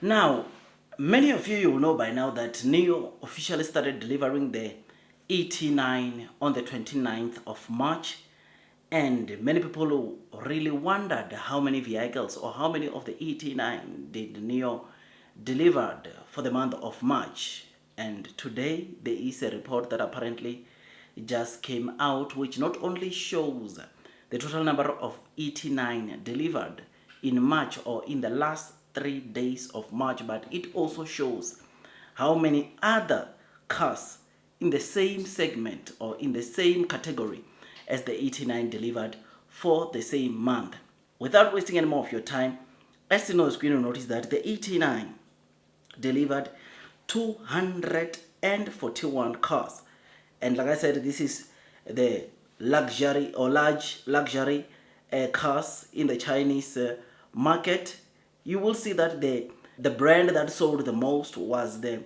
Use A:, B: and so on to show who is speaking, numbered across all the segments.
A: Now, many of you will know by now that Nio officially started delivering the ET9 on the 29th of March, and many people really wondered how many vehicles or how many of the ET9 did Nio delivered for the month of March. And today there is a report that apparently just came out, which not only shows the total number of ET9 delivered in March or in the last 3 days of March, but it also shows how many other cars in the same segment or in the same category as the ET9 delivered for the same month. Without wasting any more of your time, as you know, screen will notice that the ET9 delivered 241 cars. And like I said, this is the luxury or large luxury cars in the Chinese market. You will see that the brand that sold the most was the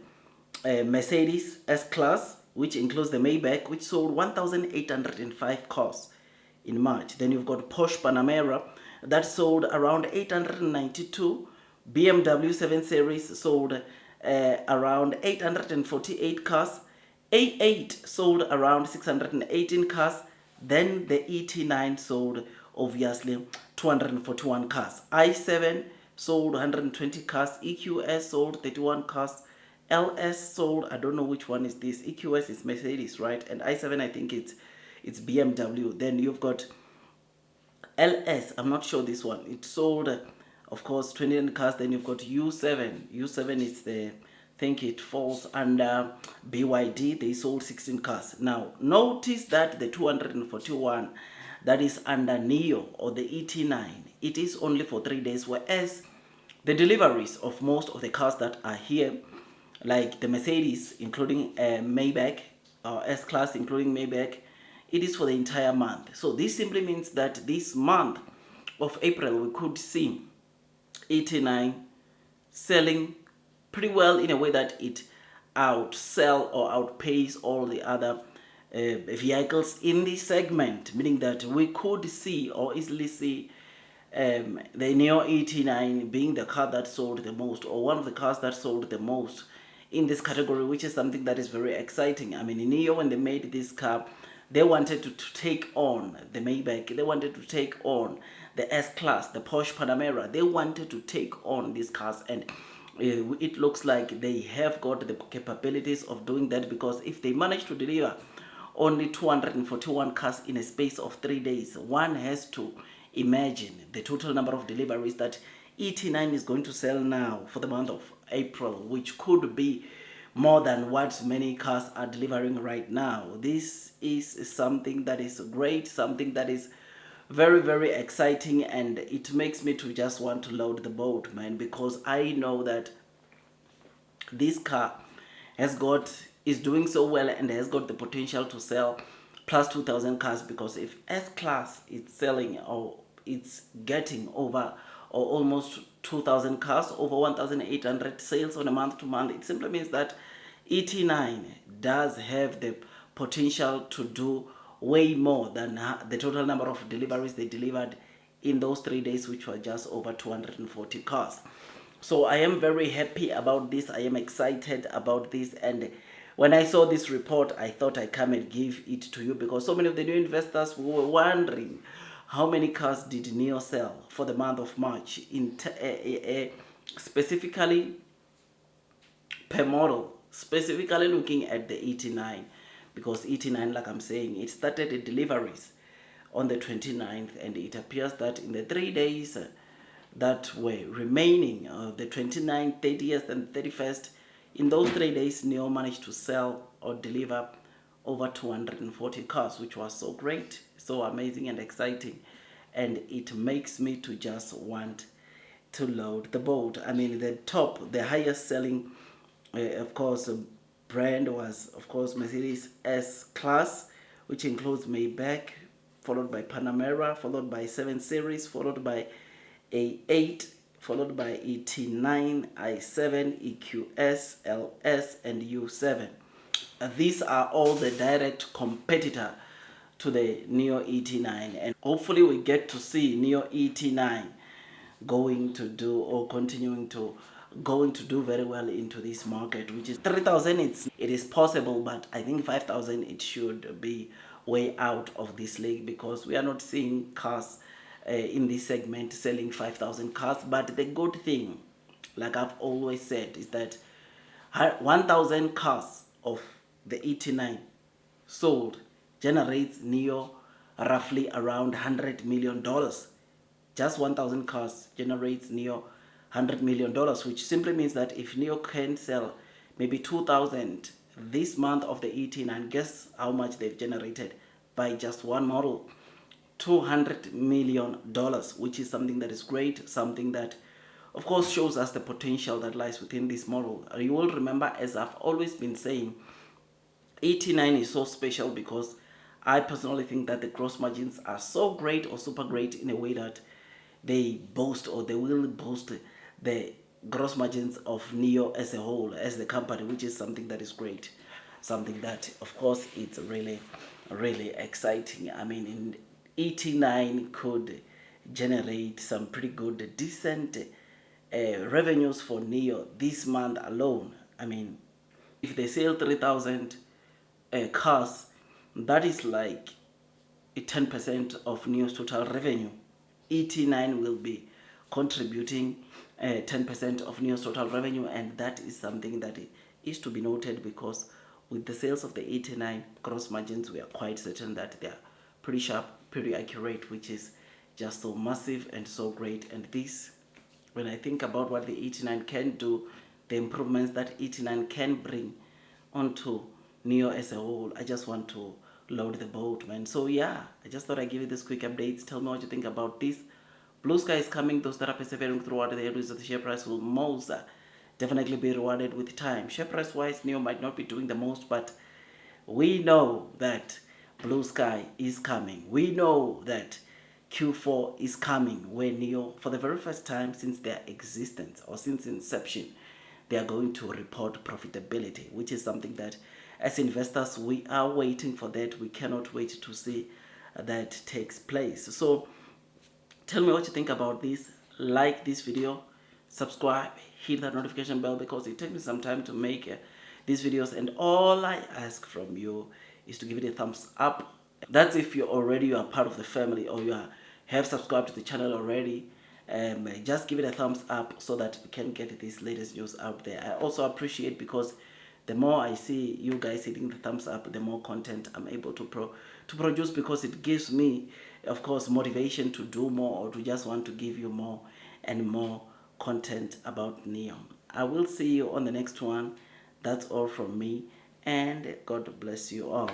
A: Mercedes S-Class, which includes the Maybach, which sold 1,805 cars in March. Then you've got Porsche Panamera that sold around 892. BMW 7 Series sold around 848 cars. A8 sold around 618 cars. Then the ET9 sold obviously 241 cars. i7 sold 120 cars. EQS sold 31 cars. LS sold, I don't know which one is this. EQS is Mercedes, right? And i7, I think it's BMW. Then you've got LS, I'm not sure this one. It sold, of course, 29 cars. Then you've got U7. U7 is I think it falls under BYD. They sold 16 cars. Now, notice that the 241 that is under Nio or the ET9, it is only for 3 days, whereas the deliveries of most of the cars that are here, like the Mercedes, including Maybach, S-Class, including Maybach, it is for the entire month. So this simply means that this month of April, we could see ET9 selling pretty well in a way that it outsell or outpace all the other vehicles in this segment, meaning that we could see or easily see the Nio ET9 being the car that sold the most, or one of the cars that sold the most in this category, which is something that is very exciting. I mean, in Nio, when they made this car, they wanted to take on the Maybach, they wanted to take on the S-Class, the Porsche Panamera, they wanted to take on these cars, and it looks like they have got the capabilities of doing that, because if they manage to deliver only 241 cars in a space of 3 days, one has to imagine the total number of deliveries that ET9 is going to sell now for the month of April, which could be more than what many cars are delivering right now. This is something that is great, something that is very, very exciting, and it makes me to just want to load the boat, man, because I know that this car is doing so well and has got the potential to sell plus 2,000 cars, because if S-Class is selling or it's getting over or almost 2,000 cars, over 1,800 sales on a month to month, it simply means that ET9 does have the potential to do way more than the total number of deliveries they delivered in those 3 days, which were just over 240 cars. So I am very happy about this. I am excited about this. And when I saw this report, I thought I'd come and give it to you, because so many of the new investors were wondering how many cars did Nio sell for the month of March, specifically per model, specifically looking at the ET9, because ET9, like I'm saying, it started the deliveries on the 29th, and it appears that in the 3 days that were remaining, the 29th, 30th, and 31st, in those 3 days, Nio managed to sell or deliver over 240 cars, which was so great, so amazing and exciting. And it makes me to just want to load the boat. I mean, the highest selling, of course, brand was, of course, Mercedes S-Class, which includes Maybach, followed by Panamera, followed by 7 Series, followed by A8, followed by ET9, i7, EQS, LS, and U7. These are all the direct competitor to the Nio ET9, and hopefully we get to see Nio ET9 going to do or continuing to going to do very well into this market, which is 3,000. It is possible, but I think 5,000 it should be way out of this league, because we are not seeing cars in this segment selling 5,000 cars. But the good thing, like I've always said, is that 1,000 cars of the ET9 sold generates Nio roughly around $100 million. Just 1,000 cars generates Nio $100 million, which simply means that if Nio can sell maybe 2,000 this month of the ET9, guess how much they've generated by just one model? $200 million, which is something that is great, something that of course shows us the potential that lies within this model. You will remember, as I've always been saying, ET9 is so special because I personally think that the gross margins are so great or super great in a way that they boast, or they will boast, the gross margins of Nio as a whole, as the company, which is something that is great, something that of course it's really really exciting. I mean, in ET9 could generate some pretty good decent revenues for Nio this month alone. I mean, if they sell 3,000 cars, that is like 10% of Nio's total revenue. ET9 will be contributing 10% of Nio's total revenue, and that is something that is to be noted, because with the sales of the ET9 gross margins, we are quite certain that they are pretty sharp, pretty accurate, which is just so massive and so great. And this, when I think about what the ET9 can do, the improvements that ET9 can bring onto Nio as a whole, I just want to load the boat, man. So yeah, I just thought I'd give you this quick updates. Tell me what you think about this. Blue sky is coming. Those that are persevering throughout the areas of the share price will most definitely be rewarded with time. Share price wise, Nio might not be doing the most, but we know that blue sky is coming. We know that Q4 is coming, where Nio, for the very first time since their existence or since inception, they are going to report profitability, which is something that as investors we are waiting for. That we cannot wait to see that takes place. So tell me what you think about this. Like this video, subscribe, hit that notification bell, because it takes me some time to make these videos, and all I ask from you is to give it a thumbs up. That's if you are part of the family, or have subscribed to the channel already. Just give it a thumbs up so that we can get this latest news out there. I also appreciate, because the more I see you guys hitting the thumbs up, the more content I'm able to produce, because it gives me, of course, motivation to do more, or to just want to give you more and more content about Nio. I will see you on the next one. That's all from me, and God bless you all.